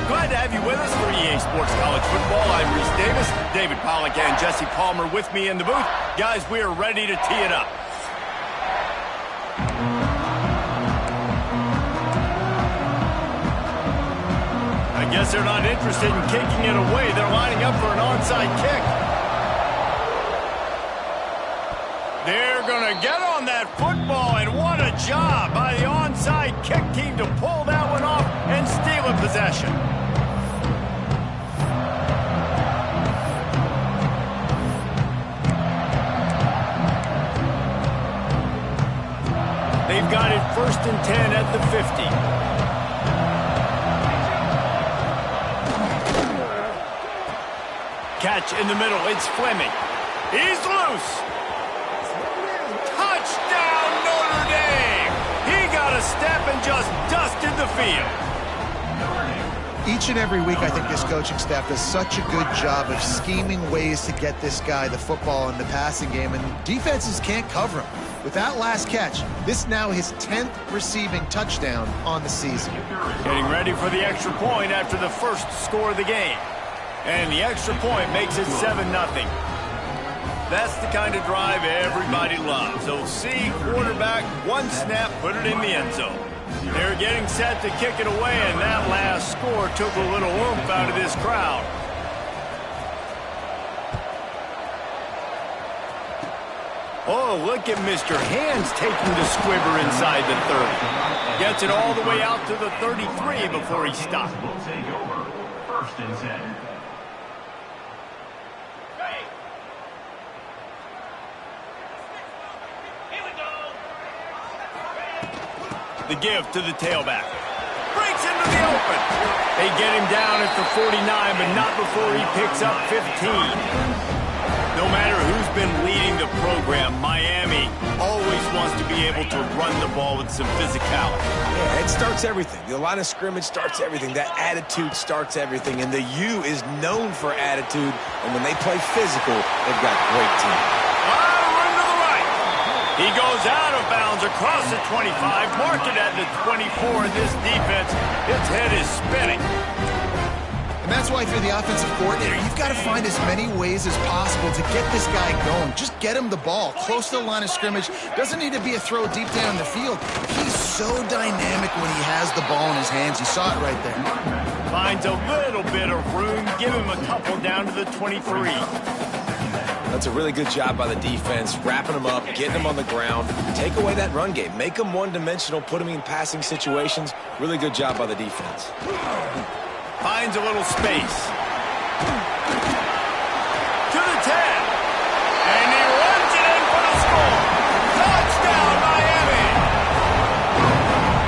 Glad to have you with us for EA Sports College Football. I'm Reese Davis, David Pollack, and Jesse Palmer with me in the booth. Guys, we are ready to tee it up. I guess they're not interested in kicking it away. They're lining up for an onside kick. They're going to get on that football, and what a job by the onside kick team to pull that one off and steal a possession. They've got it 1st and 10 at the 50. Catch in the middle. It's Fleming. He's loose. Touchdown, Notre Dame. He got a step and just dusted the field. Each and every week, I think this coaching staff does such a good job of scheming ways to get this guy the football in the passing game, and defenses can't cover him. With that last catch, this now his 10th receiving touchdown on the season. Getting ready for the extra point after the first score of the game. And the extra point makes it 7-0. That's the kind of drive everybody loves. So see, quarterback, one snap, put it in the end zone. They're getting set to kick it away, and that last score took a little oomph out of this crowd. Oh, look at Mr. Hands taking the squibber inside the 30. Gets it all the way out to the 33 before he stops. Will take over 1st and 10. The give to the tailback. Breaks into the open. They get him down at the 49, but not before he picks up 15. No matter who's been leading the program, Miami always wants to be able to run the ball with some physicality. Yeah, it starts everything. The line of scrimmage starts everything. That attitude starts everything. And the U is known for attitude. And when they play physical, they've got a great team. Run to the right. He goes out of bounds across the 25, marked it at the 24, and this defense, its head is spinning. And that's why if you're the offensive coordinator, you've got to find as many ways as possible to get this guy going. Just get him the ball close to the line of scrimmage. Doesn't need to be a throw deep down the field. He's so dynamic when he has the ball in his hands. You saw it right there. Finds a little bit of room. Give him a couple down to the 23. That's a really good job by the defense, wrapping them up, getting them on the ground. Take away that run game. Make them one-dimensional, put them in passing situations. Really good job by the defense. Finds a little space. To the 10. And he runs it in for the score. Touchdown, Miami.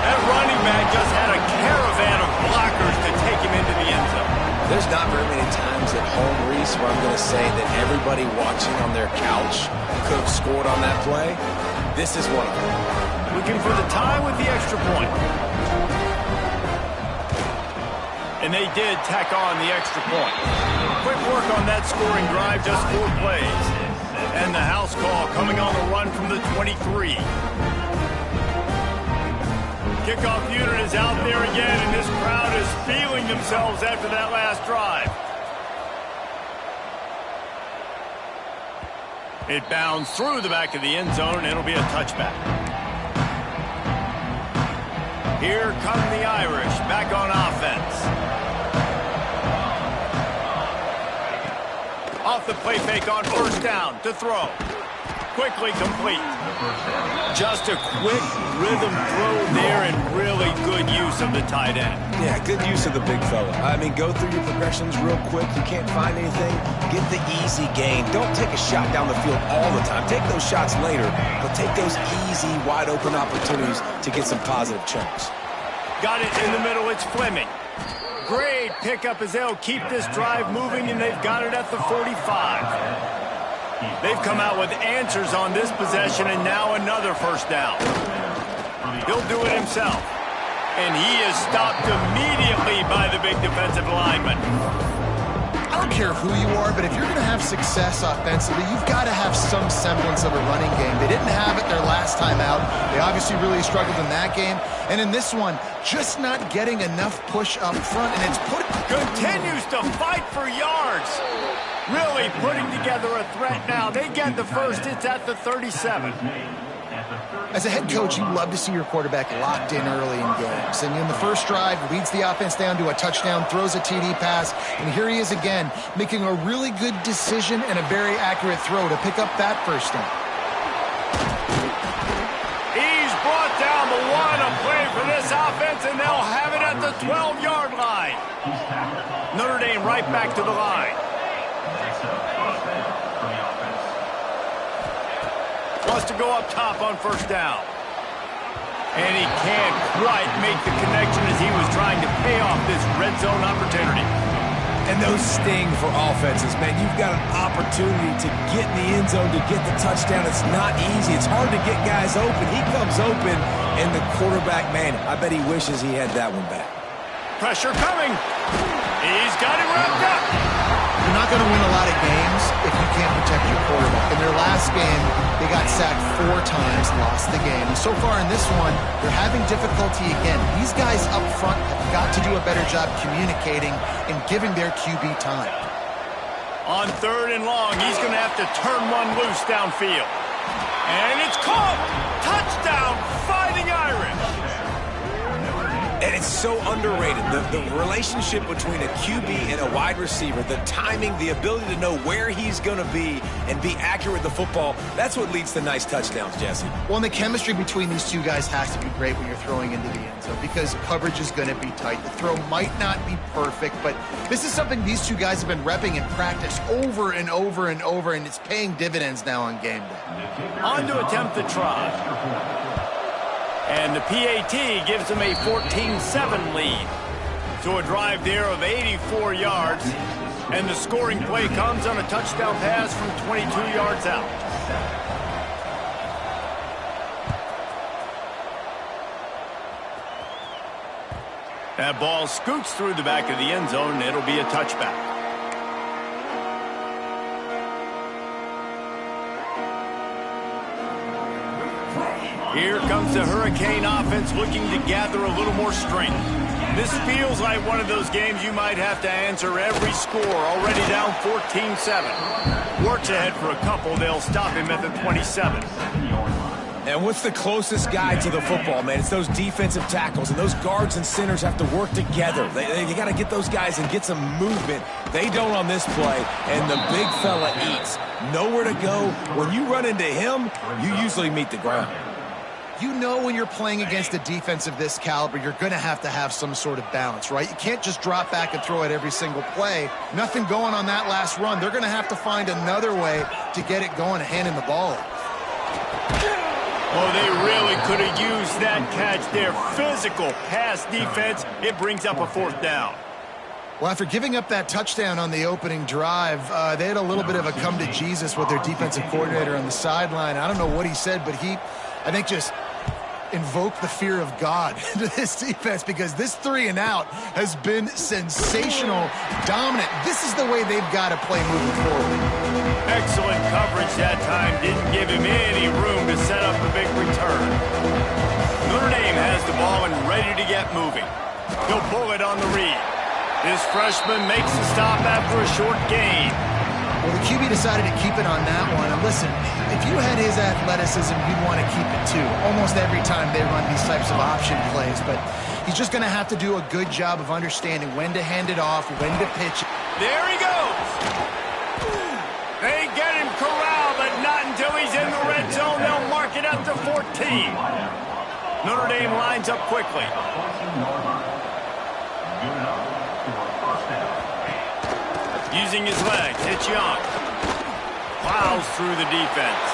That running back just had a caravan of blockers to take him into the end zone. There's not very many times at home, Reese, where I'm going to say that everybody watching on their couch could have scored on that play. This is one of them. Looking for the tie with the extra point. And they did tack on the extra point. Quick work on that scoring drive, just 4 plays. And the house call coming on the run from the 23. Kickoff unit is out there again, and this crowd is feeling themselves after that last drive. It bounds through the back of the end zone, and it'll be a touchback. Here come the Irish, back on offense. Off the play fake on 1st down to throw. Quickly complete. Just a quick rhythm throw there and really good use of the tight end. Yeah, good use of the big fella. I mean, go through your progressions real quick. You can't find anything. Get the easy gain. Don't take a shot down the field all the time. Take those shots later, but take those easy, wide open opportunities to get some positive chunks. Got it in the middle. It's Fleming. Great pickup as they'll keep this drive moving, and they've got it at the 45. They've come out with answers on this possession, and now another 1st down. He'll do it himself. And he is stopped immediately by the big defensive lineman. I don't care who you are, but if you're going to have success offensively, you've got to have some semblance of a running game. They didn't have it their last time out. They obviously really struggled in that game. And in this one, just not getting enough push up front, and it's continues to fight for yards. Really putting together a threat now. They get the first. It's at the 37. As a head coach, you love to see your quarterback locked in early in games. And in the first drive, leads the offense down to a touchdown, throws a TD pass, and here he is again, making a really good decision and a very accurate throw to pick up that first down. He's brought down the one, a play for this offense, and they'll have it at the 12-yard line. Notre Dame right back to the line. Wants to go up top on first down. And he can't quite make the connection as he was trying to pay off this red zone opportunity. And those sting for offenses, man. You've got an opportunity to get in the end zone, to get the touchdown. It's not easy. It's hard to get guys open. He comes open, and the quarterback, man, I bet he wishes he had that one back. Pressure coming. He's got it wrapped up. You're not going to win a lot of games if you can't protect your quarterback. In their last game, they got sacked 4 times, lost the game. So far in this one, they're having difficulty again. These guys up front have got to do a better job communicating and giving their QB time. On 3rd and long, he's going to have to turn one loose downfield. And it's caught. Touchdown, Fighting Irish. And it's so underrated. The relationship between a QB and a wide receiver, the timing, the ability to know where he's going to be and be accurate with the football, that's what leads to nice touchdowns, Jesse. Well, and the chemistry between these two guys has to be great when you're throwing into the end zone because coverage is going to be tight. The throw might not be perfect, but this is something these two guys have been repping in practice over and over and over, and it's paying dividends now on game day. On to attempt the try. And the PAT gives them a 14-7 lead. So a drive there of 84 yards. And the scoring play comes on a touchdown pass from 22 yards out. That ball scoots through the back of the end zone, and it'll be a touchback. Here comes the Hurricane offense looking to gather a little more strength. This feels like one of those games you might have to answer every score. Already down 14-7. Works ahead for a couple. They'll stop him at the 27. And what's the closest guy to the football, man? It's those defensive tackles, and those guards and centers have to work together. They got to get those guys and get some movement. They don't on this play, and the big fella eats. Nowhere to go. When you run into him, you usually meet the ground. You know when you're playing against a defense of this caliber, you're going to have some sort of balance, right? You can't just drop back and throw it every single play. Nothing going on that last run. They're going to have to find another way to get it going, handing the ball off. Oh, they really could have used that catch there. Physical pass defense. It brings up a 4th down. Well, after giving up that touchdown on the opening drive, they had a little bit of a come to Jesus with their defensive coordinator on the sideline. I don't know what he said, but I think just invoke the fear of God into this defense because this 3 and out has been sensational, dominant. This is the way they've got to play moving forward. Excellent coverage that time. Didn't give him any room to set up a big return. Notre Dame has the ball and ready to get moving. He'll pull it on the read. This freshman makes the stop after a short gain. Well, the QB decided to keep it on that one. And listen, if you had his athleticism, you'd want to keep it too. Almost every time they run these types of option plays. But he's just going to have to do a good job of understanding when to hand it off, when to pitch it. There he goes. They get him corralled, but not until he's in the red zone. They'll mark it up to 14. Notre Dame lines up quickly. Using his legs, it's Young. Plows through the defense.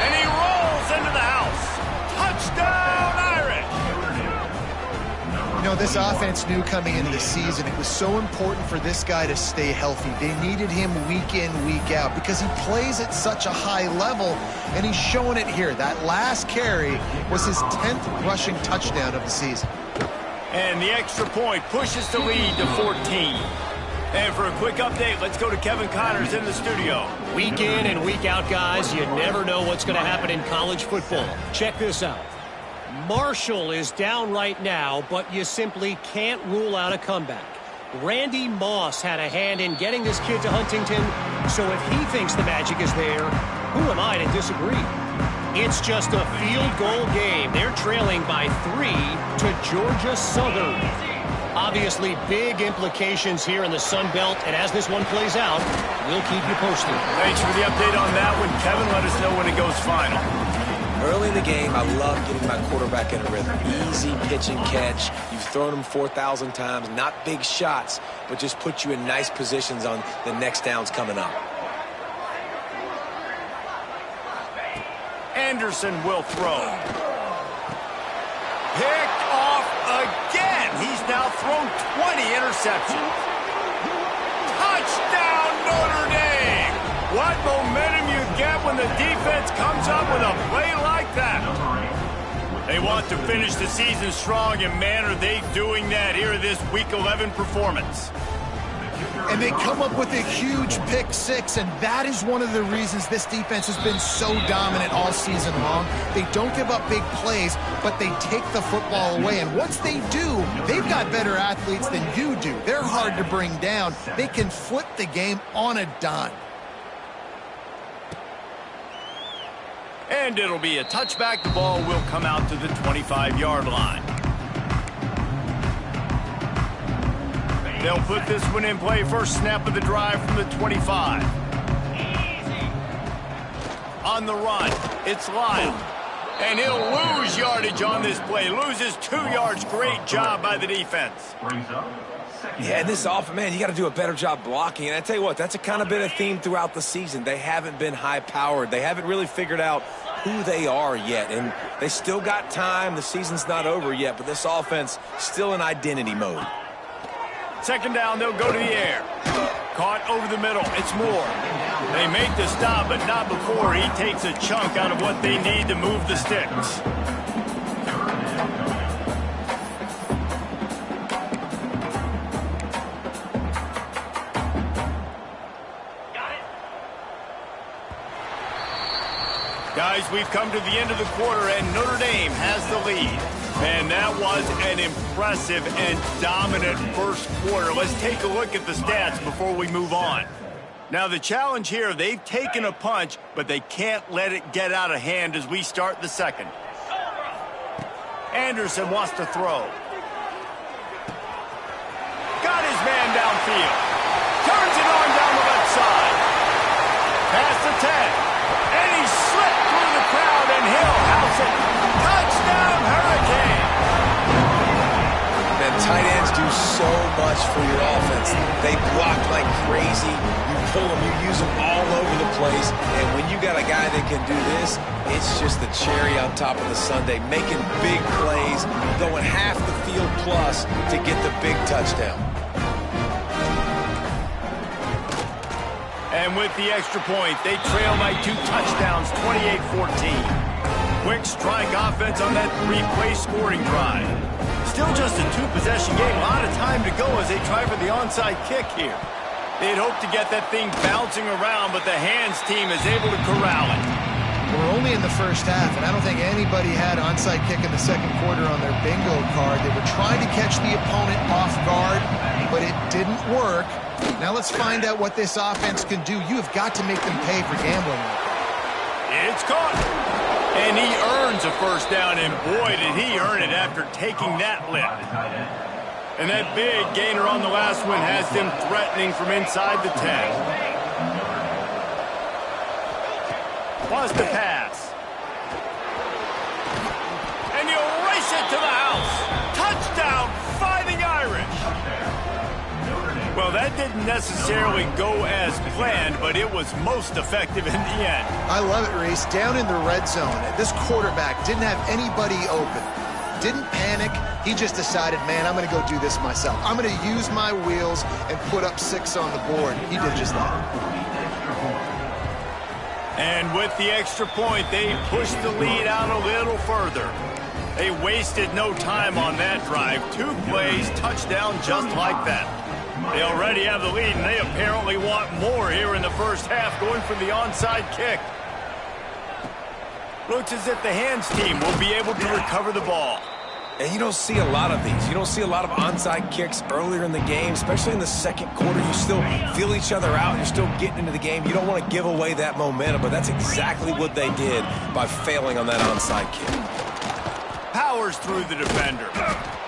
And he rolls into the house. Touchdown, Irish! You know, this offense knew coming into the season it was so important for this guy to stay healthy. They needed him week in, week out because he plays at such a high level, and he's showing it here. That last carry was his 10th rushing touchdown of the season. And the extra point pushes the lead to 14. And for a quick update, let's go to Kevin Connors in the studio. Week in and week out, guys, you never know what's going to happen in college football. Check this out. Marshall is down right now, but you simply can't rule out a comeback. Randy Moss had a hand in getting this kid to Huntington, so if he thinks the magic is there, who am I to disagree? It's just a field goal game. They're trailing by 3 to Georgia Southern. Obviously, big implications here in the Sun Belt, and as this one plays out, we'll keep you posted. Thanks for the update on that one, Kevin. Let us know when it goes final. Early in the game, I love getting my quarterback in a rhythm. Easy pitch and catch. You've thrown them 4,000 times. Not big shots, but just put you in nice positions on the next downs coming up. Anderson will throw. Picked off again. He's now thrown 20 interceptions. Touchdown, Notre Dame! What momentum you get when the defense comes up with a play like that. They want to finish the season strong, and man, are they doing that here in this Week 11 performance. And they come up with a huge pick six, and that is one of the reasons this defense has been so dominant all season long. They don't give up big plays, but they take the football away. And once they do, they've got better athletes than you do. They're hard to bring down. They can flip the game on a dime. And it'll be a touchback. The ball will come out to the 25-yard line. They'll put this one in play. First snap of the drive from the 25. On the run, it's Lyle. And he'll lose yardage on this play. Loses 2 yards. Great job by the defense. Yeah, and this offense, man, you got to do a better job blocking. And I tell you what, that's a kind of been a theme throughout the season. They haven't been high-powered. They haven't really figured out who they are yet. And they still got time. The season's not over yet, but this offense still in identity mode. Second down, they'll go to the air. Caught over the middle. It's Moore. They make the stop, but not before he takes a chunk out of what they need to move the sticks. Guys, we've come to the end of the quarter, and Notre Dame has the lead. Man, that was an impressive and dominant first quarter. Let's take a look at the stats before we move on. Now, the challenge here, they've taken a punch, but they can't let it get out of hand as we start the second. Anderson wants to throw. Got his man downfield. Turns it on down the left side. Past the 10. And he slipped through the crowd, and he'll house it. Touchdown, Hurricane! Man, tight ends do so much for your offense. They block like crazy. You pull them, you use them all over the place. And when you got a guy that can do this, it's just the cherry on top of the sundae, making big plays, going half the field plus to get the big touchdown. And with the extra point, they trail by 2 touchdowns, 28-14. Quick strike offense on that 3-play scoring drive. Still just a 2-possession game. A lot of time to go as they try for the onside kick here. They'd hope to get that thing bouncing around, but the hands team is able to corral it. We're only in the first half, and I don't think anybody had onside kick in the second quarter on their bingo card. They were trying to catch the opponent off guard, but it didn't work. Now let's find out what this offense can do. You have got to make them pay for gambling. It's caught. And he earns a first down, and boy, did he earn it after taking that lift. And that big gainer on the last one has them threatening from inside the 10. Wants to pass. And he'll race it to the house. Touchdown, Fighting Irish. Well, that didn't necessarily go as planned, but it was most effective in the end. I love it, Reese. Down in the red zone, this quarterback didn't have anybody open. Didn't panic. He just decided, man, I'm going to go do this myself. I'm going to use my wheels and put up 6 on the board. He did just that. And with the extra point, they pushed the lead out a little further. They wasted no time on that drive. 2 plays, touchdown just like that. They already have the lead, and they apparently want more here in the first half, going for the onside kick. Looks as if the hands team will be able to recover the ball. And you don't see a lot of these. You don't see a lot of onside kicks earlier in the game, especially in the second quarter. You still feel each other out. You're still getting into the game. You don't want to give away that momentum, but that's exactly what they did by failing on that onside kick. Powers through the defender.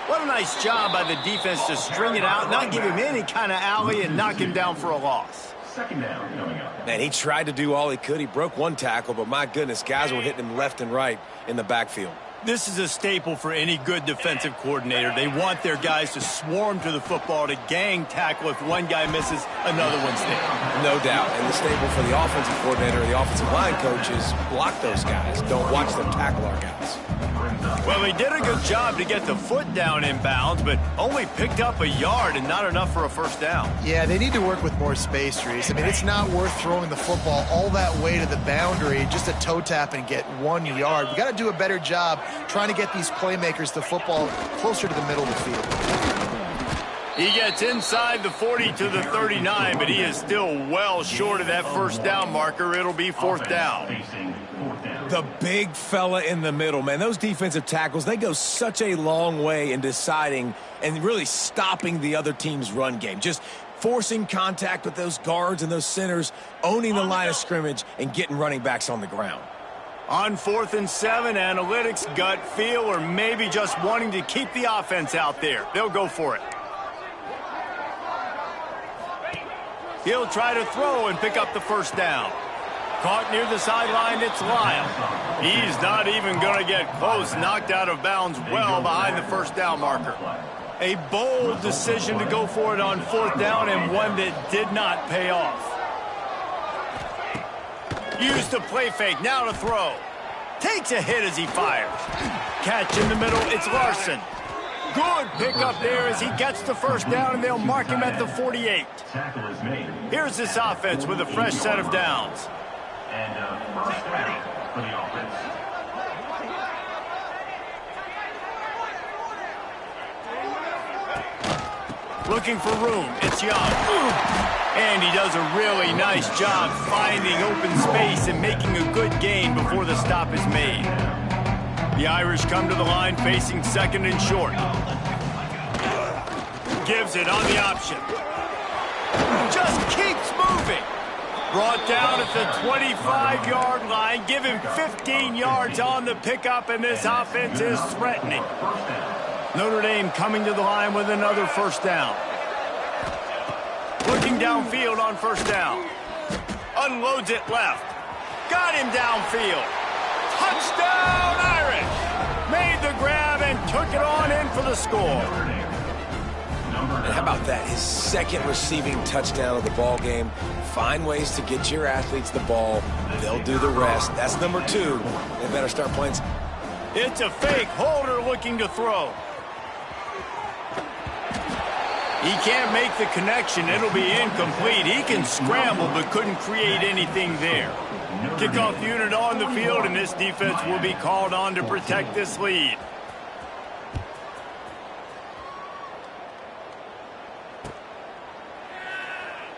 What a nice job by the defense to string it out, not give him any kind of alley, and knock him down for a loss. Second down coming up. Man, he tried to do all he could. He broke one tackle, but my goodness, guys were hitting him left and right in the backfield. This is a staple for any good defensive coordinator. They want their guys to swarm to the football, to gang tackle. If one guy misses, another one's there. No doubt. And the staple for the offensive coordinator, the offensive line coaches, block those guys. Don't watch them tackle our guys. Well, he did a good job to get the foot down in bounds, but only picked up a yard and not enough for a first down. Yeah, they need to work with more space, Reese. I mean, it's not worth throwing the football all that way to the boundary, just a toe tap and get 1 yard. We got to do a better job trying to get these playmakers the football closer to the middle of the field. He gets inside the 40 to the 39, but he is still well short of that first down marker. It'll be fourth down. The big fella in the middle, man. Those defensive tackles, they go such a long way in deciding and really stopping the other team's run game. Just forcing contact with those guards and those centers, owning the line of scrimmage, and getting running backs on the ground. On 4th and 7, analytics, gut feel, or maybe just wanting to keep the offense out there. They'll go for it. He'll try to throw and pick up the first down. Caught near the sideline, it's Lyle. He's not even going to get close, knocked out of bounds well behind the first down marker. A bold decision to go for it on 4th down, and one that did not pay off. Used the play fake, now to throw. Takes a hit as he fires. Catch in the middle, it's Larson. Good pickup there as he gets the first down, and they'll mark him at the 48. Tackle is made. Here's this offense with a fresh set of downs. And first down for the offense. Looking for room, it's Young. And he does a really nice job finding open space and making a good gain before the stop is made. The Irish come to the line facing 2nd and short. Gives it on the option. Just keeps moving. Brought down at the 25-yard line. Give him 15 yards on the pickup, and this offense is threatening. Notre Dame coming to the line with another first down. Looking downfield on first down. Unloads it left. Got him downfield. Touchdown, Irish! Made the grab and took it on in for the score. And how about that? His 2nd receiving touchdown of the ball game. Find ways to get your athletes the ball. They'll do the rest. That's number 2. They better start playing. It's a fake. Holder looking to throw. He can't make the connection. It'll be incomplete. He can scramble but couldn't create anything there. Kickoff unit on the field, and this defense will be called on to protect this lead.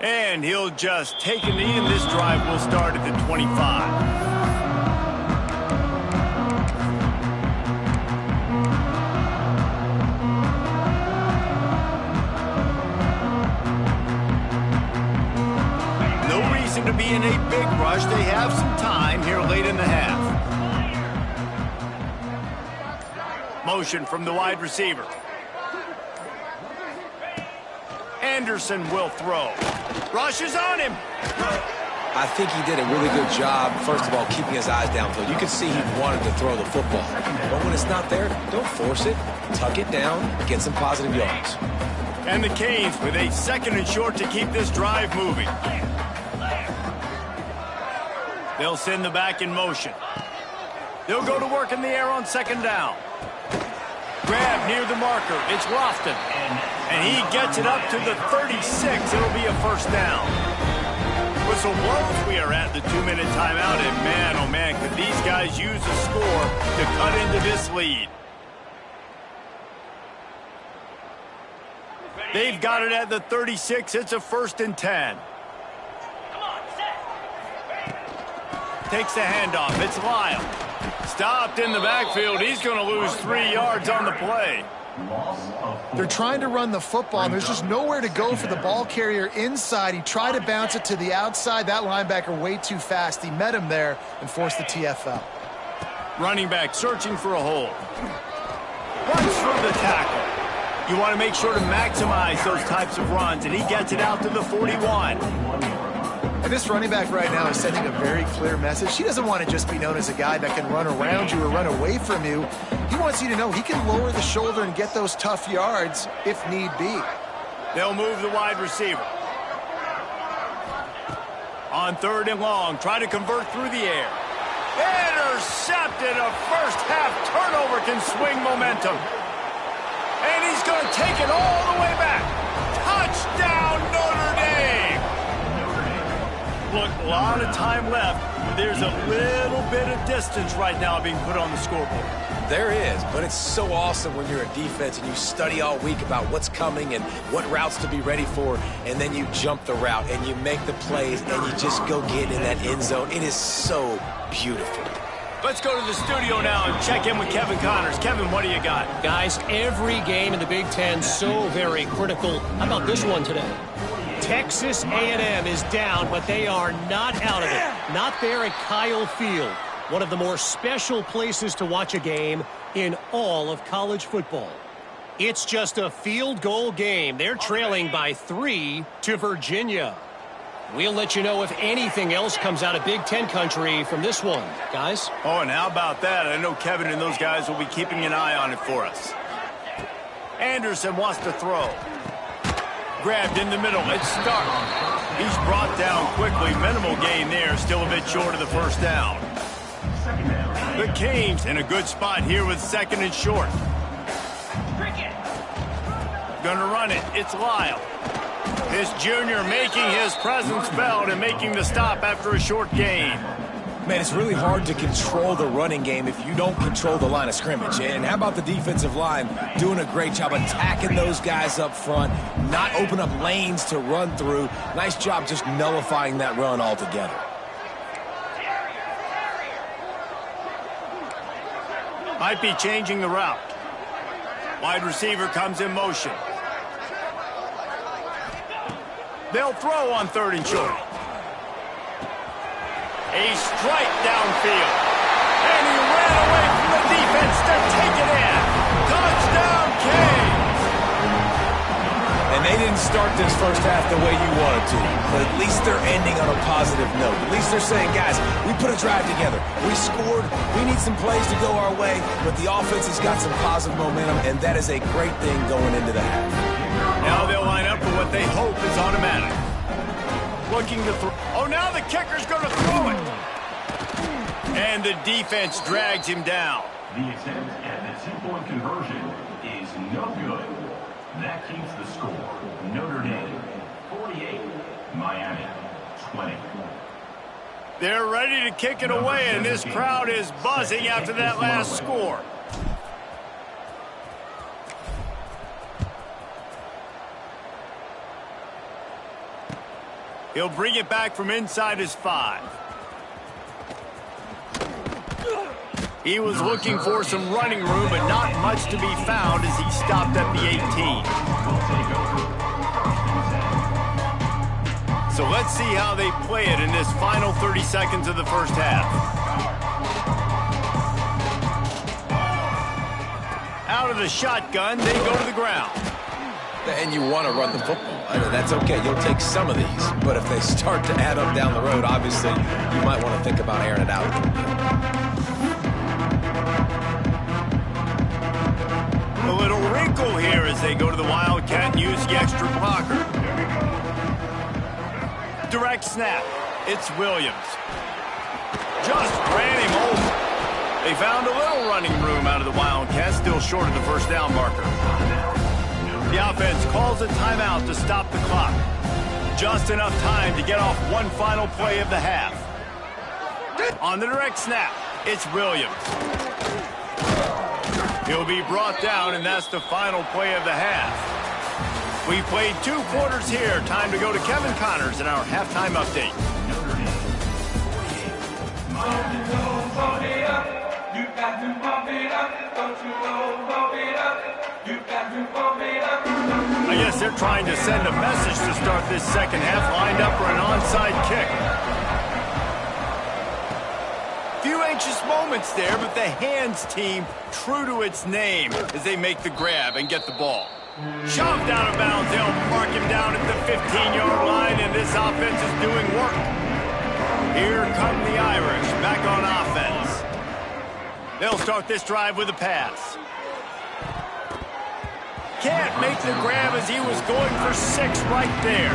And he'll just take a knee, and this drive will start at the 25. To be in a big rush. They have some time here late in the half. Motion from the wide receiver. Anderson will throw. Rushes on him. I think he did a really good job, first of all, keeping his eyes downfield. You could see he wanted to throw the football. But when it's not there, don't force it. Tuck it down, get some positive yards. And the Canes with a 2nd and short to keep this drive moving. They'll send the back in motion. They'll go to work in the air on 2nd down. Grab near the marker. It's Lofton. And he gets it up to the 36. It'll be a first down. Whistle blows. We are at the 2-minute timeout. And man, oh man, could these guys use a score to cut into this lead. They've got it at the 36. It's a 1st and 10. Takes the handoff. It's Lyle. Stopped in the backfield. He's going to lose 3 yards on the play. They're trying to run the football, and there's just nowhere to go for the ball carrier inside. He tried to bounce it to the outside. That linebacker way too fast. He met him there and forced the TFL. Running back searching for a hole. Runs for the tackle. You want to make sure to maximize those types of runs, and he gets it out to the 41. And this running back right now is sending a very clear message. He doesn't want to just be known as a guy that can run around you or run away from you. He wants you to know he can lower the shoulder and get those tough yards if need be. They'll move the wide receiver. On 3rd and long, try to convert through the air. Intercepted. A first-half turnover can swing momentum. And he's going to take it all the way back. Touchdown, Notre Dame. Look, a lot of time left. There's a little bit of distance right now being put on the scoreboard. There is, but it's so awesome when you're a defense and you study all week about what's coming and what routes to be ready for, and then you jump the route and you make the plays and you just go get in that end zone. It is so beautiful. Let's go to the studio now and check in with Kevin Connors. Kevin, what do you got? Guys, every game in the Big Ten so very critical. How about this one today? Texas A&M is down, but they are not out of it. Not there at Kyle Field, one of the more special places to watch a game in all of college football. It's just a field goal game. They're trailing by 3 to Virginia. We'll let you know if anything else comes out of Big Ten country from this one, guys. Oh, and how about that? I know Kevin and those guys will be keeping an eye on it for us. Anderson wants to throw. Grabbed in the middle. It's Stark. He's brought down quickly. Minimal gain there. Still a bit short of the first down. The Canes in a good spot here with 2nd and short. Gonna run it. It's Lyle. This junior making his presence felt and making the stop after a short gain. Man, it's really hard to control the running game if you don't control the line of scrimmage. And how about the defensive line doing a great job attacking those guys up front, not open up lanes to run through. Nice job just nullifying that run altogether. Might be changing the route. Wide receiver comes in motion. They'll throw on 3rd and short. A strike downfield. And he ran away from the defense to take it in. Touchdown, Canes. And they didn't start this first half the way you wanted to. But at least they're ending on a positive note. At least they're saying, guys, we put a drive together. We scored. We need some plays to go our way. But the offense has got some positive momentum, and that is a great thing going into the half. Now they'll line up for what they hope is automatic. Looking to throw. Oh, now the kicker's going to throw it. And the defense drags him down. The attempt at the 2-point conversion is no good. That keeps the score. Notre Dame 48, Miami 20. They're ready to kick it away, and this crowd is buzzing after that last score. He'll bring it back from inside his 5. He was looking for some running room, but not much to be found as he stopped at the 18. So let's see how they play it in this final 30 seconds of the first half. Out of the shotgun, they go to the ground. And you want to run the football. I mean, that's okay. You'll take some of these. But if they start to add up down the road, obviously, you might want to think about airing it out a little bit. A little wrinkle here as they go to the Wildcat and use the extra blocker. Direct snap. It's Williams. Just ran him over. They found a little running room out of the Wildcat, still short of the first down marker. The offense calls a timeout to stop the clock. Just enough time to get off one final play of the half. On the direct snap, it's Williams. He'll be brought down, and that's the final play of the half. We played 2 quarters here. Time to go to Kevin Connors in our halftime update. I guess they're trying to send a message to start this second half, lined up for an onside kick. Few anxious moments there, but the hands team true to its name as they make the grab and get the ball. Shoved out of bounds. They'll mark him down at the 15-yard line, and this offense is doing work. Here come the Irish back on offense. They'll start this drive with a pass. Can't make the grab as he was going for 6 right there.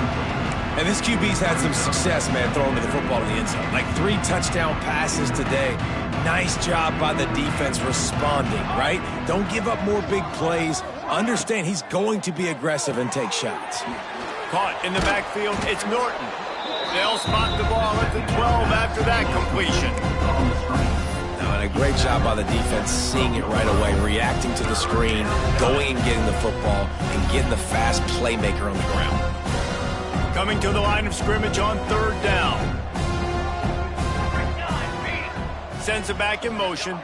And this QB's had some success, man, throwing to the football in the end zone. Like 3 touchdown passes today. Nice job by the defense responding, right? Don't give up more big plays. Understand he's going to be aggressive and take shots. Caught in the backfield, it's Norton. They'll spot the ball at the 12 after that completion. Now, and a great job by the defense seeing it right away, reacting to the screen, going and getting the football, and getting the fast playmaker on the ground. Coming to the line of scrimmage on 3rd down. Sends it back in motion.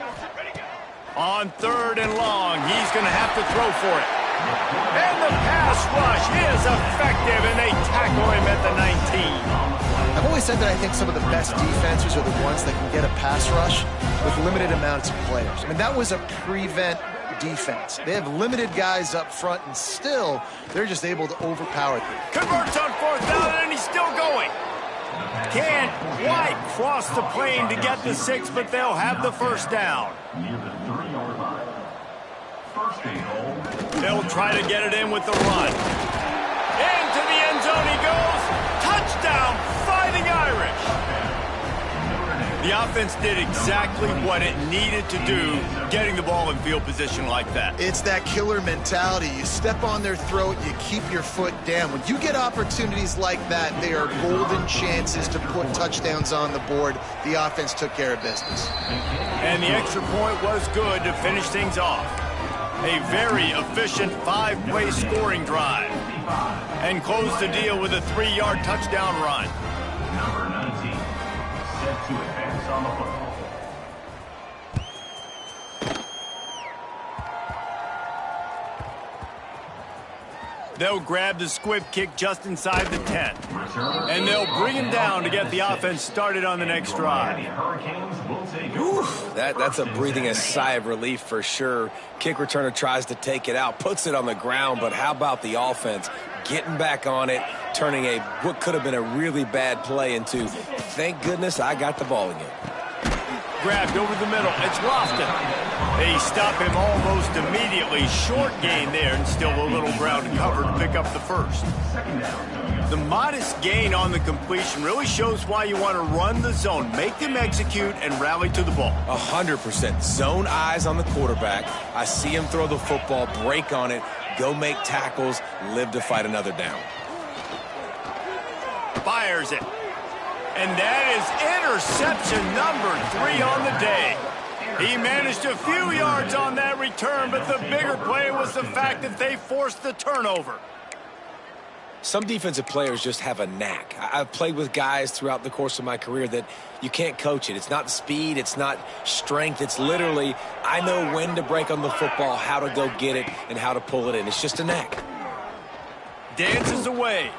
On 3rd and long, he's going to have to throw for it. And the pass rush is effective, and they tackle him at the 19. I've always said that I think some of the best defenses are the ones that can get a pass rush with limited amounts of players. I mean, that was a prevent defense. They have limited guys up front, and still, they're just able to overpower them. Converts on 4th down, and he's still going. Can't quite cross the plane to get the 6, but they'll have the 1st down. Near the 3-yard line. 1st and goal. They'll try to get it in with the run. Into the end zone he goes. Touchdown, Fighting Irish. The offense did exactly what it needed to do, getting the ball in field position like that. It's that killer mentality. You step on their throat, you keep your foot down. When you get opportunities like that, they are golden chances to put touchdowns on the board. The offense took care of business. And the extra point was good to finish things off. A very efficient 5-play scoring drive. And close the deal with a 3-yard touchdown run. Number 19, set to advance on the football. They'll grab the squib kick just inside the 10. And they'll bring him down to get the offense started on the next drive. Oof, that's a breathing a sigh of relief for sure. Kick returner tries to take it out, puts it on the ground, but how about the offense getting back on it, turning what could have been a really bad play into, thank goodness I got the ball again. Grabbed over the middle. It's Lofton. They stop him almost immediately. Short gain there, and still a little ground cover to pick up the 1st. The modest gain on the completion really shows why you want to run the zone, make them execute, and rally to the ball. 100%. Zone eyes on the quarterback. I see him throw the football, break on it, go make tackles, live to fight another down. Fires it. And that is interception number 3 on the day. He managed a few yards on that return, but the bigger play was the fact that they forced the turnover. Some defensive players just have a knack. I've played with guys throughout the course of my career that you can't coach it. It's not speed, it's not strength. It's literally, I know when to break on the football, how to go get it, and how to pull it in. It's just a knack. Dances away.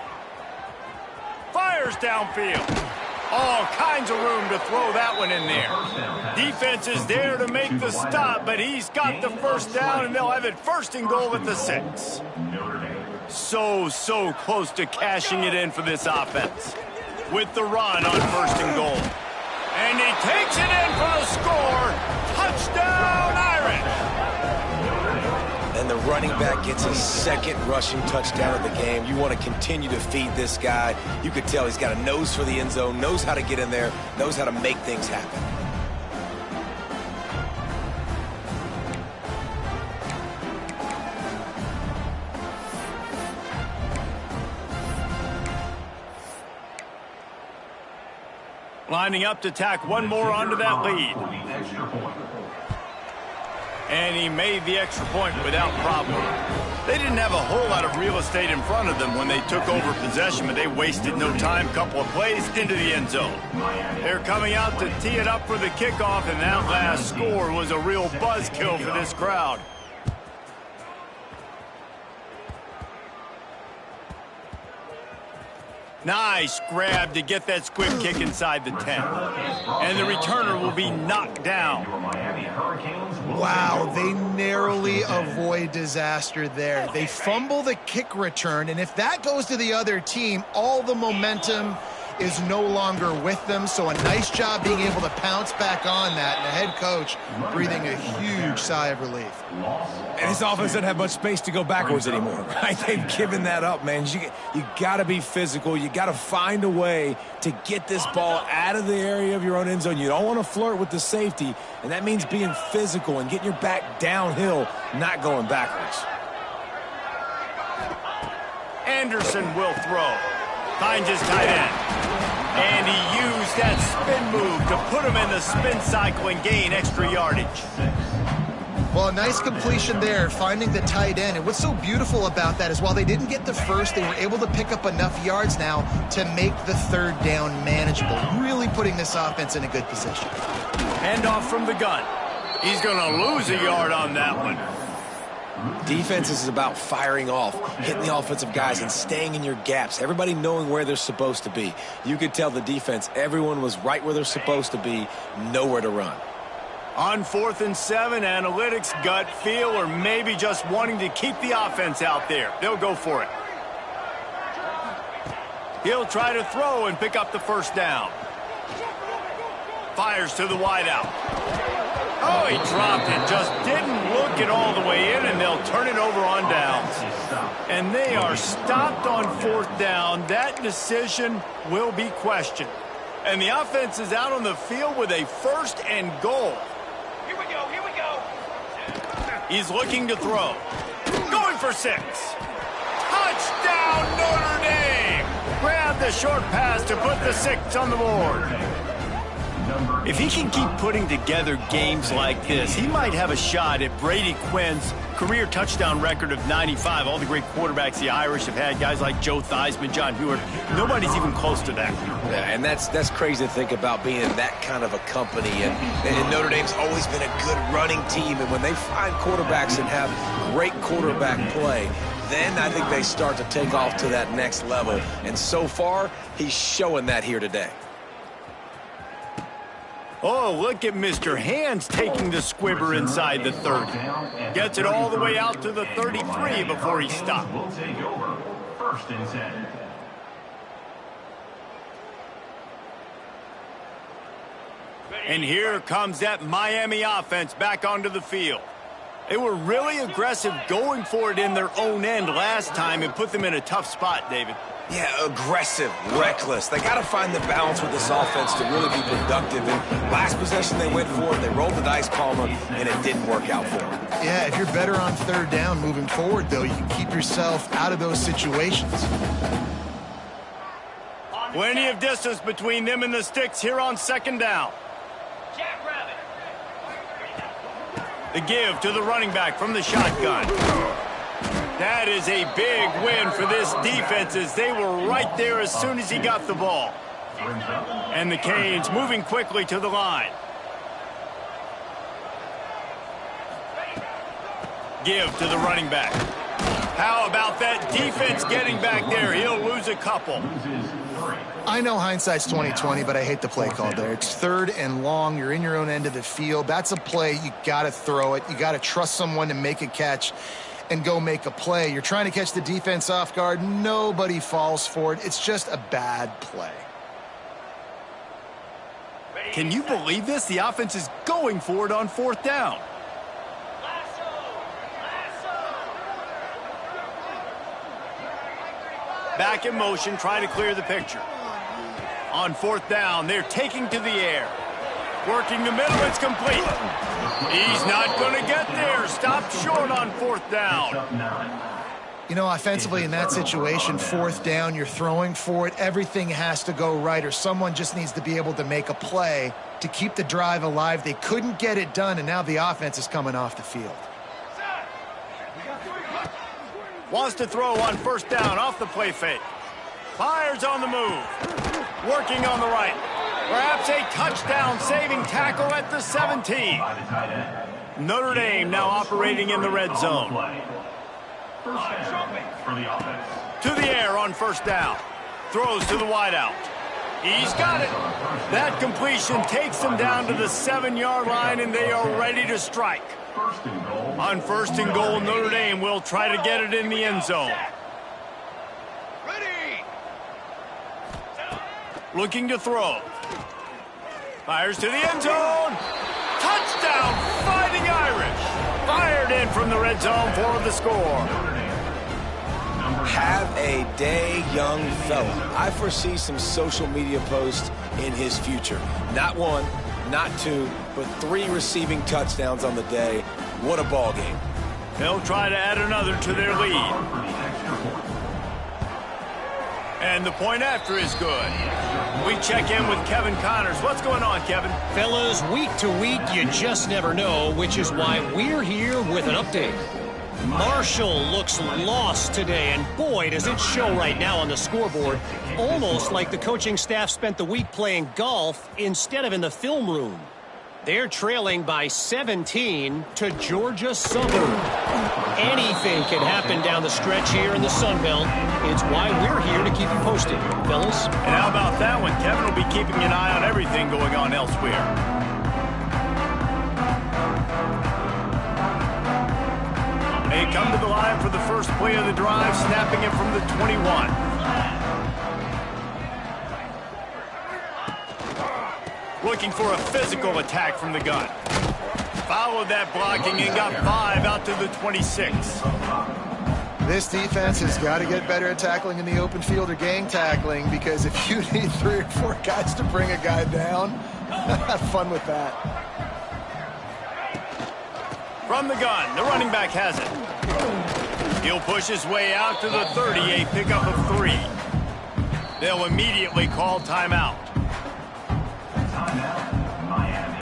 Fires downfield. All kinds of room to throw that one in there. Defense is there to make the stop, but he's got the 1st down, and they'll have it 1st and goal at the 6. So close to cashing it in for this offense. With the run on 1st and goal. And he takes it in for the score. Touchdown, Irish! And the running back gets his 2nd rushing touchdown of the game. You want to continue to feed this guy. You could tell he's got a nose for the end zone, knows how to get in there, knows how to make things happen. Lining up to tack one more onto that lead. And he made the extra point without problem. They didn't have a whole lot of real estate in front of them when they took over possession, but they wasted no time. Couple of plays into the end zone. They're coming out to tee it up for the kickoff, and that last score was a real buzzkill for this crowd. Nice grab to get that squib kick inside the 10. And the returner will be knocked down. Wow, they narrowly avoid disaster there. They fumble the kick return, and if that goes to the other team, all the momentum is no longer with them. So a nice job being able to pounce back on that, and the head coach breathing a huge sigh of relief. And this offense doesn't have much space to go backwards anymore, right? They've given that up, man. You got to be physical. You got to find a way to get this ball out of the area of your own end zone. You don't want to flirt with the safety, and that means being physical and getting your back downhill, not going backwards. Anderson will throw. Finds his tight end. And he used that spin move to put him in the spin cycle and gain extra yardage. Well, a nice completion there, finding the tight end. And what's so beautiful about that is while they didn't get the first, they were able to pick up enough yards now to make the third down manageable, really putting this offense in a good position. Handoff from the gun. He's going to lose a yard on that one. Defense is about firing off, hitting the offensive guys, and staying in your gaps. Everybody knowing where they're supposed to be. You could tell the defense, everyone was right where they're supposed to be, nowhere to run. On 4th and 7, analytics, gut feel, or maybe just wanting to keep the offense out there. They'll go for it. He'll try to throw and pick up the first down. Fires to the wideout. Oh, he dropped it. Just didn't look it all the way in, and they'll turn it over on downs. And they are stopped on 4th down. That decision will be questioned. And the offense is out on the field with a 1st and goal. Here we go, here we go. He's looking to throw. Going for 6. Touchdown, Notre Dame! Grab the short pass to put the 6 on the board. If he can keep putting together games like this, he might have a shot at Brady Quinn's career touchdown record of 95. All the great quarterbacks the Irish have had, guys like Joe Theismann, John Hewart, nobody's even close to that. Yeah, and that's crazy to think about being in that kind of a company. And Notre Dame's always been a good running team. And when they find quarterbacks and have great quarterback play, then I think they start to take off to that next level. And so far, he's showing that here today. Oh, look at Mr. Hands taking the squibber inside the 30. Gets it all the way out to the 33 before he stopped. We'll take over 1st and 10. And here comes that Miami offense back onto the field. They were really aggressive going for it in their own end last time and put them in a tough spot, David. Yeah, aggressive, reckless. They got to find the balance with this offense to really be productive. And last possession they went for it, they rolled the dice, Palmer, and it didn't work out for them. Yeah, if you're better on 3rd down moving forward, though, you can keep yourself out of those situations. Plenty of distance between them and the sticks here on 2nd down. The give to the running back from the shotgun. That is a big win for this defense as they were right there as soon as he got the ball. And the Canes moving quickly to the line. Give to the running back. How about that defense getting back there? He'll lose a couple. I know hindsight's 20/20, but I hate the play call there. It's 3rd and long. You're in your own end of the field. That's a play. You got to throw it. You got to trust someone to make a catch and go make a play. You're trying to catch the defense off guard. Nobody falls for it. It's just a bad play. Can you believe this? The offense is going for it on 4th down. Back in motion, trying to clear the picture. On 4th down, they're taking to the air. Working the middle, it's complete. He's not going to get there. Stopped short on 4th down. You know, offensively in that situation, 4th down, you're throwing for it. Everything has to go right, or someone just needs to be able to make a play to keep the drive alive. They couldn't get it done, and now the offense is coming off the field. Wants to throw on first down off the play fake. Fires on the move. Working on the right. Perhaps a touchdown-saving tackle at the 17. Notre Dame now operating in the red zone. To the air on first down. Throws to the wideout. He's got it. That completion takes them down to the 7-yard line, and they are ready to strike. On first and goal, Notre Dame will try to get it in the end zone. Ready. Looking to throw. Fires to the end zone. Touchdown, Fighting Irish. Fired in from the red zone for the score. Have a day, young fella. I foresee some social media posts in his future. Not one, not two, but 3 receiving touchdowns on the day. What a ball game. They'll try to add another to their lead. And the point after is good. We check in with Kevin Connors. What's going on, Kevin? Fellas, week to week, you just never know, which is why we're here with an update. Marshall looks lost today, and boy, does it show right now on the scoreboard. Almost like the coaching staff spent the week playing golf instead of in the film room. They're trailing by 17 to Georgia Southern. Anything can happen down the stretch here in the Sun Belt. It's why we're here to keep you posted, fellas. And how about that one? Kevin will be keeping an eye on everything going on elsewhere. They come to the line for the first play of the drive, snapping it from the 21. Looking for a physical attack from the gun. Followed that blocking and got 5 out to the 26. This defense has got to get better at tackling in the open field or gang tackling, because if you need 3 or 4 guys to bring a guy down, have fun with that. From the gun, the running back has it. He'll push his way out to the 30, a pickup of 3. They'll immediately call timeout. Timeout, Miami.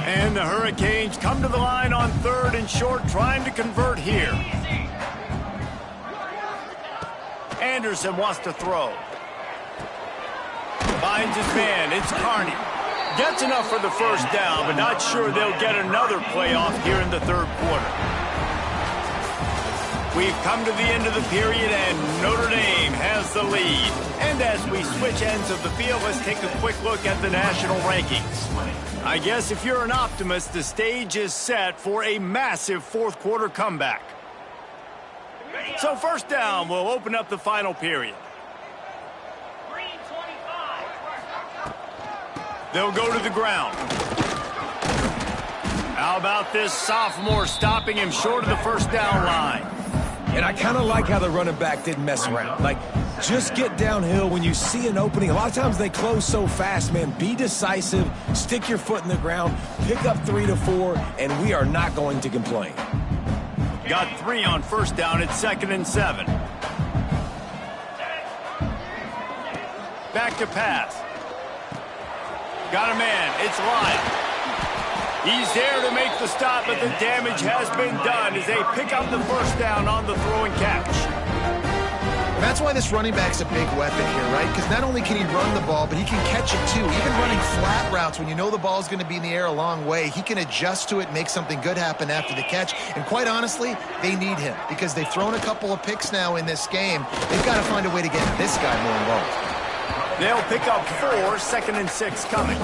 And the Hurricanes come to the line on 3rd and short, trying to convert here. Anderson wants to throw. Finds his man. It's Carney. Gets enough for the first down, but not sure they'll get another playoff here in the 3rd quarter. We've come to the end of the period, and Notre Dame has the lead. And as we switch ends of the field, let's take a quick look at the national rankings. I guess if you're an optimist, the stage is set for a massive 4th quarter comeback. So first down, we'll open up the final period. They'll go to the ground. How about this sophomore stopping him short of the first down line? And I kind of like how the running back didn't mess around. Like, just get downhill when you see an opening. A lot of times they close so fast, man. Be decisive, stick your foot in the ground, pick up 3 to 4, and we are not going to complain. Got 3 on first down at 2nd and 7. Back to pass. Got a man. It's Lyle. He's there to make the stop, but the damage has been done as they pick up the first down on the throw and catch. That's why this running back's a big weapon here, right? Because not only can he run the ball, but he can catch it too. Even running flat routes, when you know the ball's going to be in the air a long way, he can adjust to it, make something good happen after the catch. And quite honestly, they need him because they've thrown a couple of picks now in this game. They've got to find a way to get this guy more involved. They'll pick up 4, 2nd and 6 coming.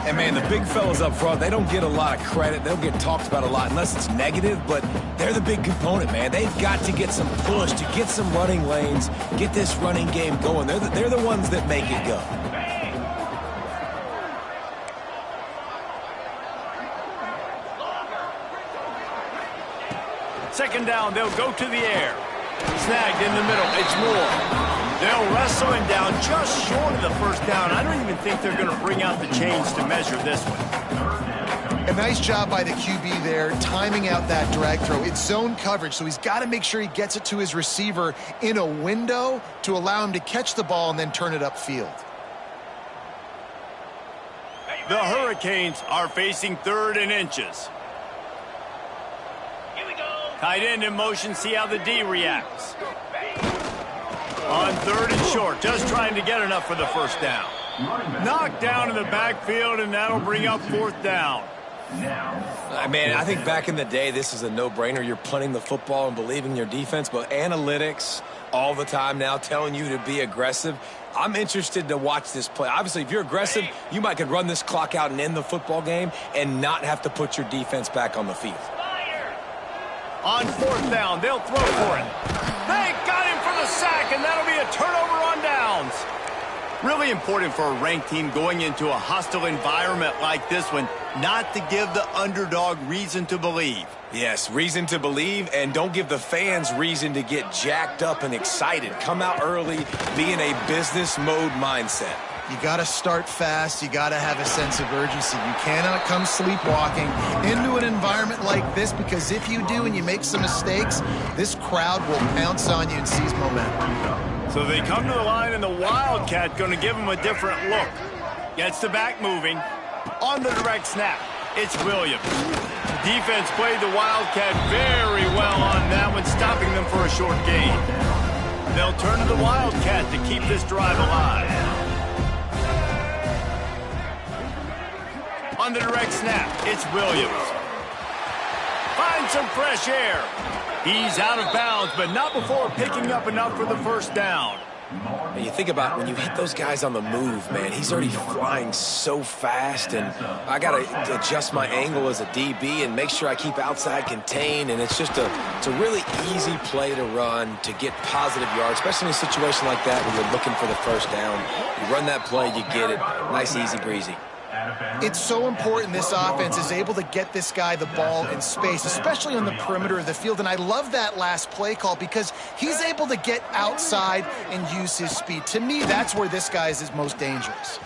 And, man, the big fellas up front, they don't get a lot of credit. They'll get talked about a lot unless it's negative, but they're the big component, man. They've got to get some push, to get some running lanes, get this running game going. They're the ones that make it go. Second down, they'll go to the air. Snagged in the middle. It's Moore. They'll wrestle him down just short of the first down. I don't even think they're going to bring out the chains to measure this one. A nice job by the QB there, timing out that drag throw. It's zone coverage, so he's got to make sure he gets it to his receiver in a window to allow him to catch the ball and then turn it upfield. The Hurricanes are facing 3rd and inches. Here we go. Tight end in motion, see how the D reacts. On 3rd and short, just trying to get enough for the first down. Knocked down in the backfield, and that'll bring up 4th down. Man, I think back in the day, this is a no-brainer. You're punting the football and believing your defense, but analytics all the time now telling you to be aggressive. I'm interested to watch this play. Obviously, if you're aggressive, you might could run this clock out and end the football game and not have to put your defense back on the field. On 4th down, they'll throw for it. They got him for the sack, and that'll be a turnover on downs. Really important for a ranked team going into a hostile environment like this one, not to give the underdog reason to believe. Yes, reason to believe, and don't give the fans reason to get jacked up and excited. Come out early, be in a business mode mindset. You got to start fast. You got to have a sense of urgency. You cannot come sleepwalking into an environment like this, because if you do and you make some mistakes, this crowd will pounce on you and seize momentum. So they come to the line, and the Wildcat going to give them a different look. Gets the back moving. On the direct snap, it's Williams. Defense played the Wildcat very well on that one, stopping them for a short gain. They'll turn to the Wildcat to keep this drive alive. On the direct snap, it's Williams. Finds some fresh air. He's out of bounds, but not before picking up enough for the first down. And you think about when you hit those guys on the move, man, he's already flying so fast, and I got to adjust my angle as a DB and make sure I keep outside contained, and it's a really easy play to run to get positive yards, especially in a situation like that where you're looking for the first down. You run that play, you get it. Nice, easy breezy. It's so important this offense is able to get this guy the ball in space, especially on the perimeter of the field. And I love that last play call because he's able to get outside and use his speed. To me, that's where this guy is his most dangerous.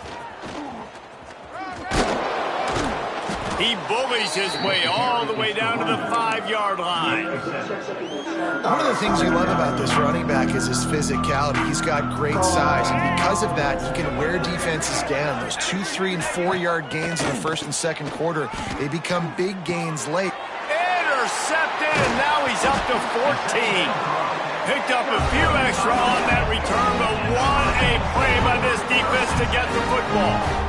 He bullies his way all the way down to the 5-yard line. One of the things you love about this running back is his physicality. He's got great size, and because of that, he can wear defenses down. Those 2-, 3-, and 4-yard gains in the first and second quarter, they become big gains late. Intercepted, and now he's up to 14. Picked up a few extra on that return, but what a play by this defense to get the football.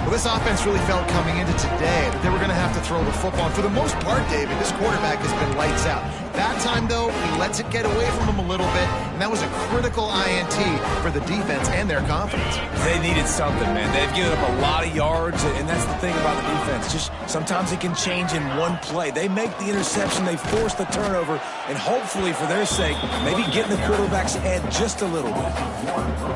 Well, this offense really felt coming into today that they were going to have to throw the football. And for the most part, David, this quarterback has been lights out. That time, though, he lets it get away from him a little bit, and that was a critical INT for the defense and their confidence. They needed something, man. They've given up a lot of yards, and that's the thing about the defense. Just sometimes it can change in one play. They make the interception, they force the turnover, and hopefully, for their sake, maybe get in the quarterback's head just a little bit.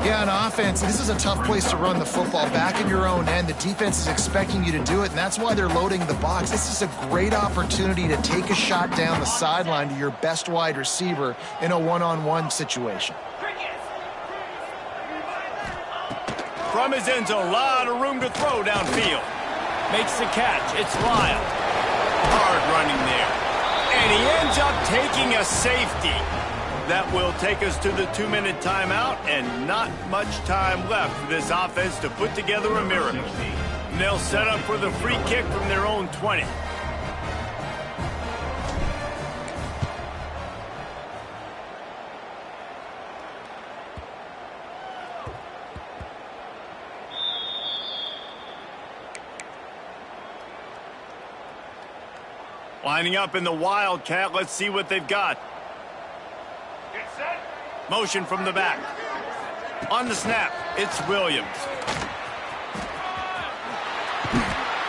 Yeah, on offense, this is a tough place to run the football back in your own end. The defense is expecting you to do it, and that's why they're loading the box. This is a great opportunity to take a shot down the sideline to your best wide receiver in a one-on-one situation. From his end zone, a lot of room to throw downfield. Makes the catch. It's Lyle. Hard running there. And he ends up taking a safety. That will take us to the 2-minute timeout, and not much time left for this offense to put together a miracle. And they'll set up for the free kick from their own 20. Lining up in the Wildcat. Let's see what they've got. Motion from the back. On the snap, it's Williams.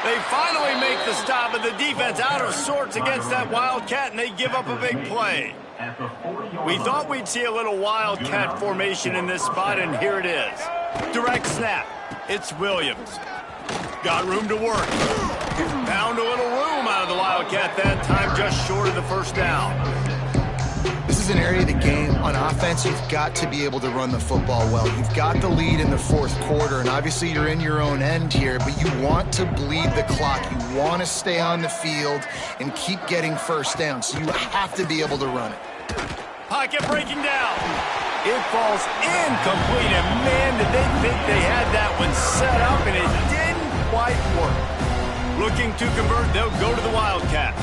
They finally make the stop, but the defense out of sorts against that Wildcat, and they give up a big play. We thought we'd see a little Wildcat formation in this spot, and here it is. Direct snap, it's Williams. Got room to work. Found a little room out of the Wildcat that time, just short of the first down. This is an area of the game on offense you've got to be able to run the football well. You've got the lead in the fourth quarter, and obviously you're in your own end here, but you want to bleed the clock. You want to stay on the field and keep getting first down, so you have to be able to run it. Pocket breaking down. It falls incomplete, and man, did they think they had that one set up, and it didn't quite work. Looking to convert, they'll go to the Wildcat.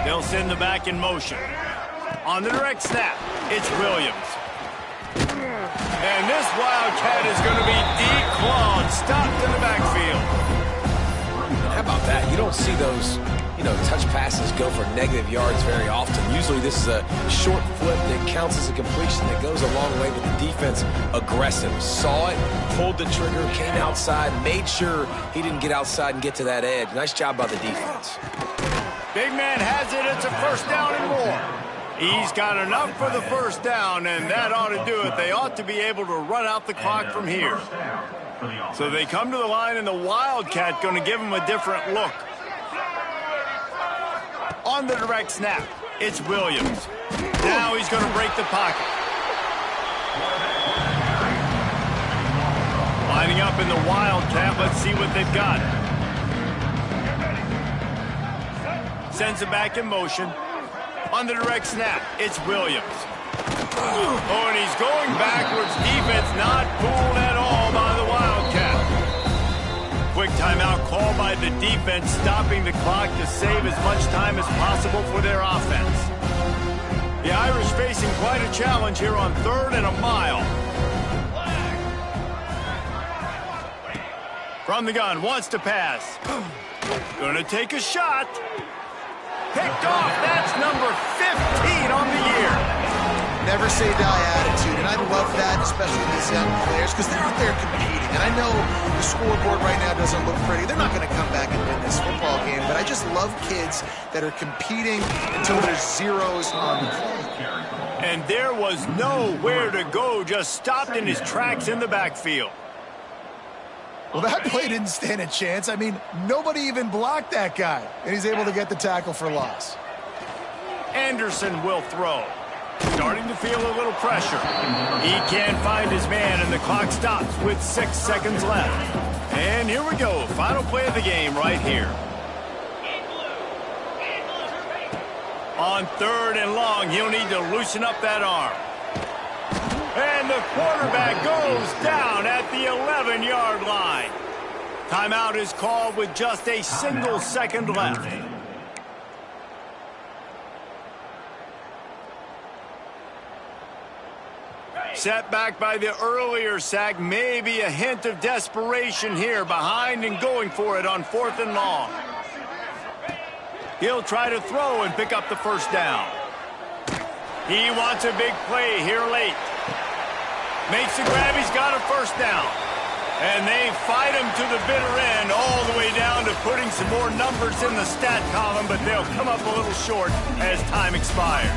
They'll send the back in motion. On the direct snap, it's Williams. And this Wildcat is going to be declawed, stopped in the backfield. How about that? You don't see those, touch passes go for negative yards very often. Usually this is a short flip that counts as a completion that goes a long way with the defense aggressive. Saw it, pulled the trigger, came outside, made sure he didn't get outside and get to that edge. Nice job by the defense. Big man has it. It's a first down and more. He's got enough for the first down, and that ought to do it. They ought to be able to run out the clock from here. So they come to the line, and the Wildcat going to give them a different look. On the direct snap, it's Williams. Now he's going to break the pocket. Lining up in the Wildcat. Let's see what they've got. Sends it back in motion. On the direct snap, it's Williams. Oh, and he's going backwards. Defense not fooled at all by the Wildcat. Quick timeout call by the defense, stopping the clock to save as much time as possible for their offense. The Irish facing quite a challenge here on 3rd and a mile. From the gun, wants to pass. Gonna take a shot. Picked off. That's number 15 on the year. Never say die attitude, and I love that, especially these young players, because they're out there competing. And I know the scoreboard right now doesn't look pretty. They're not going to come back and win this football game, but I just love kids that are competing until there's zeros on the clock. And there was nowhere to go, just stopped in his tracks in the backfield. Well, that play didn't stand a chance. I mean, nobody even blocked that guy, and he's able to get the tackle for loss. Anderson will throw. Starting to feel a little pressure. He can't find his man, and the clock stops with 6 seconds left. And here we go. Final play of the game right here. On 3rd and long, he'll need to loosen up that arm. And the quarterback goes down at the 11-yard line. Timeout is called with just a single second left. Set back by the earlier sack, maybe a hint of desperation here, behind and going for it on 4th and long. He'll try to throw and pick up the first down. He wants a big play here late. Makes the grab, he's got a first down. And they fight him to the bitter end, all the way down to putting some more numbers in the stat column, but they'll come up a little short as time expires.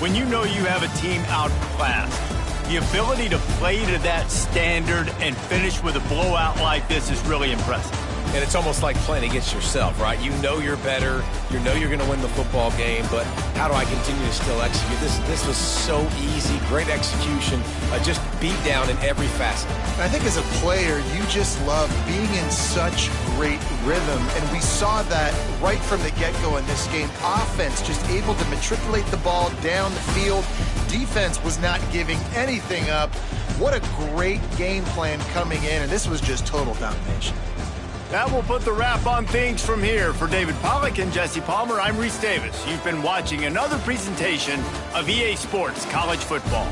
When you know you have a team outclassed, the ability to play to that standard and finish with a blowout like this is really impressive. And it's almost like playing against yourself, right? You know you're better. You know you're going to win the football game, but how do I continue to still execute? This was so easy. Great execution. Just beat down in every facet. I think as a player, you just love being in such great rhythm, and we saw that right from the get-go in this game. Offense just able to matriculate the ball down the field. Defense was not giving anything up. What a great game plan coming in, and this was just total domination. That will put the wrap on things from here. For David Pollack and Jesse Palmer, I'm Reese Davis. You've been watching another presentation of EA Sports College Football.